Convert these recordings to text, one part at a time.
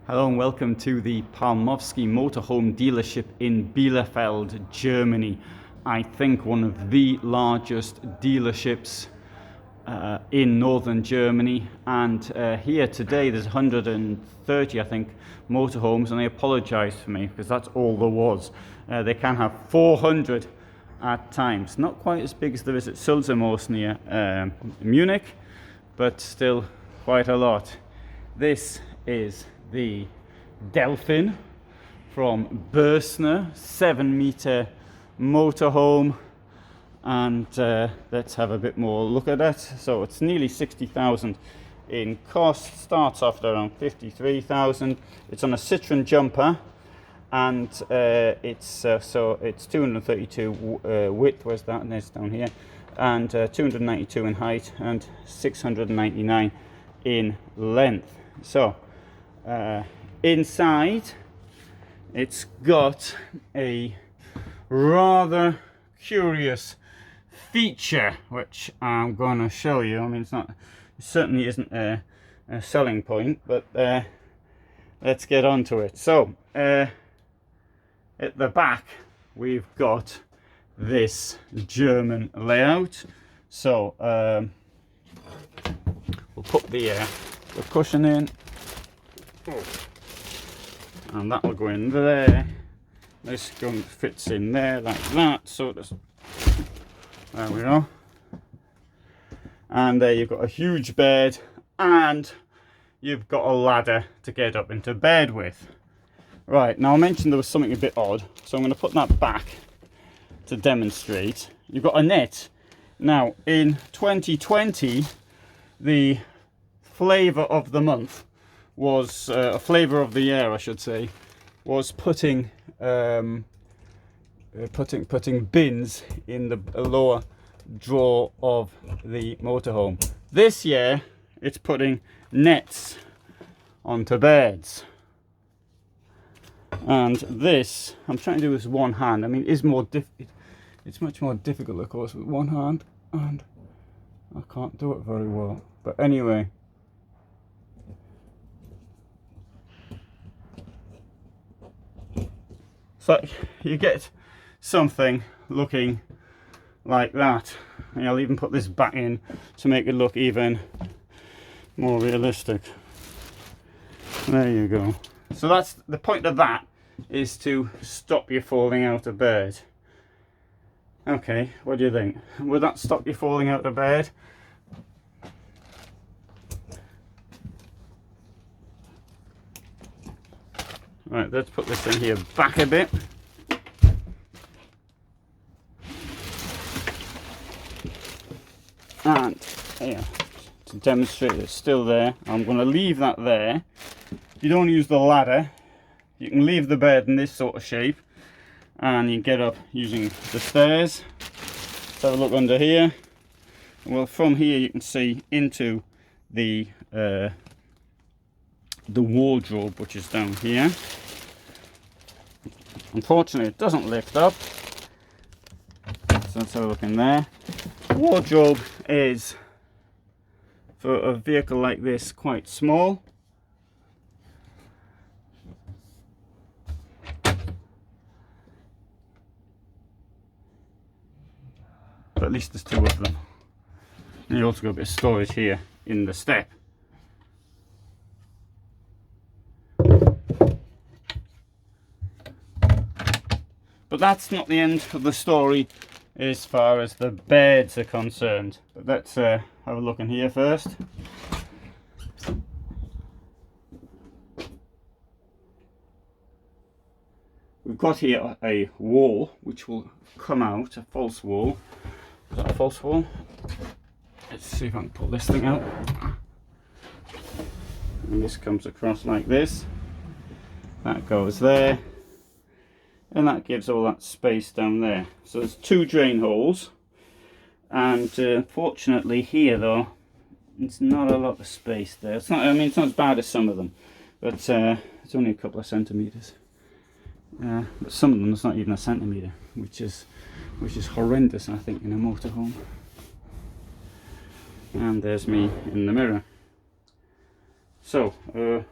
Hello and welcome to the Palmowski motorhome dealership in Bielefeld, Germany. I think one of the largest dealerships in northern Germany, and here today there's 130 I think motorhomes, and I apologize for me because that's all there was. They can have 400 at times, not quite as big as there is at Sulzermoos near Munich, but still quite a lot. This is the Delphin from Bürstner, 7-meter motorhome, and let's have a bit more look at it. So it's nearly 60,000 in cost, starts off at around 53,000. It's on a Citroen jumper, and it's 232 width, where's that? And it's down here, and 292 in height and 699 in length. So inside it's got a rather curious feature which I'm going to show you. I mean, it certainly isn't a selling point, but let's get on to it. So at the back we've got this German layout. So we'll put the cushion in, and that will go in there. This fits in there like that, so there we go. And there you've got a huge bed, and you've got a ladder to get up into bed with. Right, now I mentioned there was something a bit odd, so I'm going to put that back to demonstrate. You've got a net. Now in 2020 the flavour of the month was a flavour of the year, I should say, was putting bins in the lower drawer of the motorhome. This year it's putting nets onto beds, and this I'm trying to do this one hand. I mean, it's much more difficult, of course, with one hand, and I can't do it very well. But anyway, so you get something looking like that. And I'll even put this back in to make it look even more realistic. There you go. So that's the point of that, is to stop you falling out of bed. Okay, what do you think? Would that stop you falling out of bed? Right, let's put this in here back a bit. And here, to demonstrate it's still there, I'm going to leave that there. You don't use the ladder, you can leave the bed in this sort of shape, and you get up using the stairs. Let's have a look under here. Well, from here you can see into the wardrobe, which is down here. Unfortunately it doesn't lift up, so let's have a look in there. Wardrobe is, for a vehicle like this, quite small. But at least there's two of them. And you also got a bit of storage here in the step. But that's not the end of the story as far as the beds are concerned. But let's have a look in here first. We've got here a wall which will come out, a false wall. Is that a false wall? Let's see if I can pull this thing out. And this comes across like this. That goes there. And that gives all that space down there. So there's two drain holes, and unfortunately here though it's not a lot of space there. It's not, I mean, it's not as bad as some of them, but it's only a couple of centimeters. But some of them it's not even a centimeter, which is horrendous, I think, in a motorhome. And there's me in the mirror. So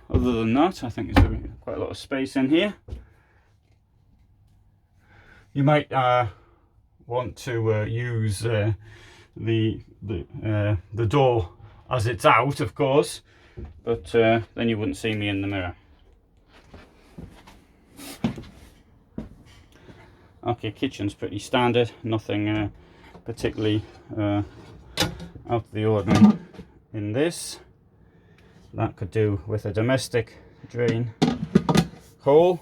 other than that, I think there's quite a lot of space in here. You might want to use the door as it's out, of course, but then you wouldn't see me in the mirror. Okay, kitchen's pretty standard, nothing particularly out of the ordinary in this. That could do with a domestic drain hole.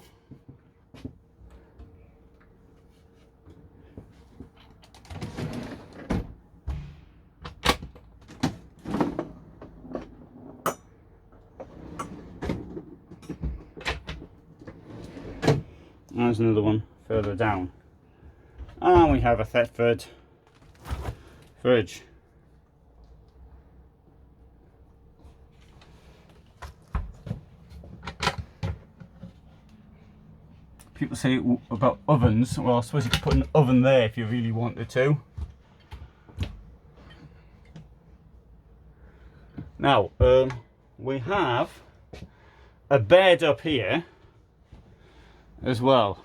There's another one further down. And we have a Thetford fridge. People say about ovens, well, I suppose you could put an oven there if you really wanted to. Now, we have a bed up here as well,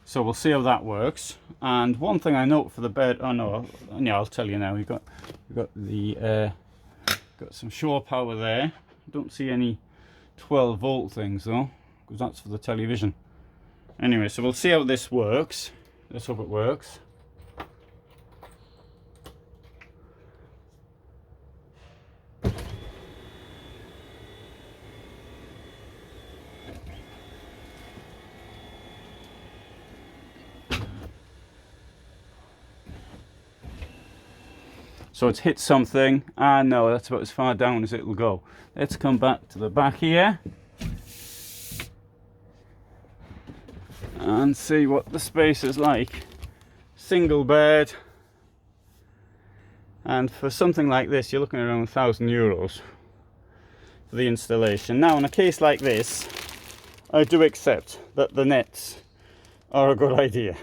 so we'll see how that works. And one thing I note for the bed, oh no, yeah, I'll tell you now. We've got the got some shore power there. Don't see any 12-volt things though, because that's for the television. Anyway, so we'll see how this works. Let's hope it works. So it's hit something, and no, that's about as far down as it'll go. Let's come back to the back here and see what the space is like. Single bed, and for something like this you're looking at around €1,000 for the installation. Now in a case like this, I do accept that the nets are a good idea.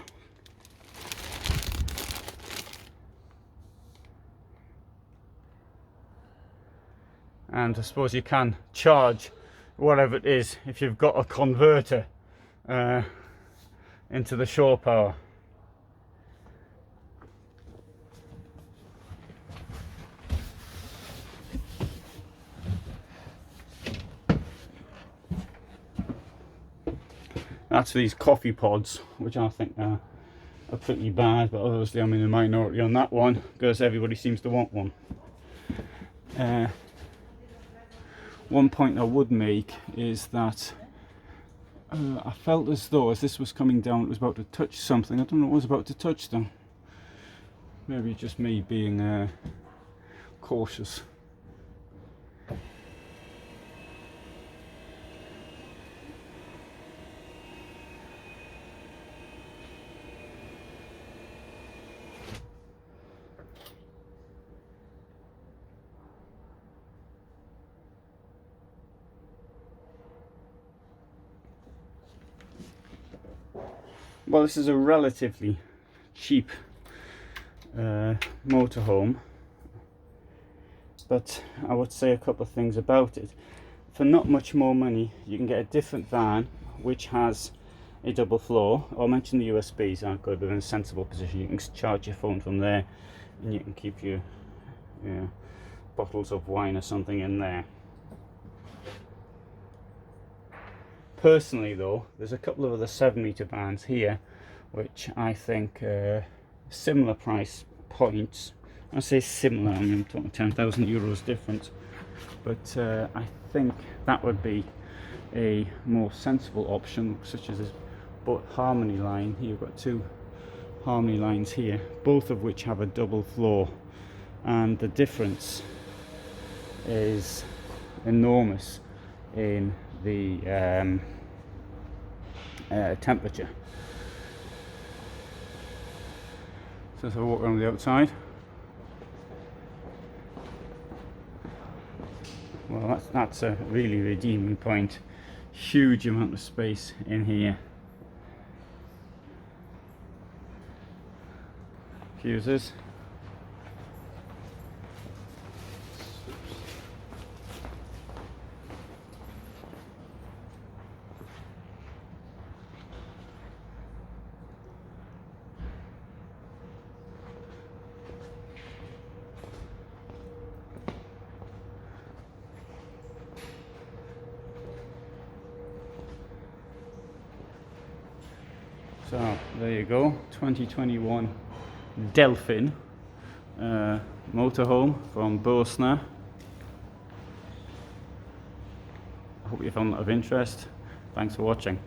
And I suppose you can charge whatever it is if you've got a converter into the shore power. That's these coffee pods, which I think are pretty bad, but obviously I'm in the minority on that one because everybody seems to want one. One point I would make is that I felt as though as this was coming down it was about to touch something. I don't know what it was about to touch though. Maybe just me being cautious. Well, this is a relatively cheap motorhome, but I would say a couple of things about it. For not much more money, you can get a different van which has a double floor. I'll mention the USBs are good, but in a sensible position. You can charge your phone from there, and you can keep your bottles of wine or something in there. Personally though, there's a couple of other 7-metre vans here which I think similar price points. I say similar, I mean I'm talking €10,000 difference, but I think that would be a more sensible option, such as this Harmony line. Here you've got two Harmony lines here, both of which have a double floor, and the difference is enormous in the temperature. So let's have a walk around the outside. Well, that's a really redeeming point. Huge amount of space in here. Fuses. So there you go, 2021 Delphin motorhome from Bürstner. I hope you found that of interest. Thanks for watching.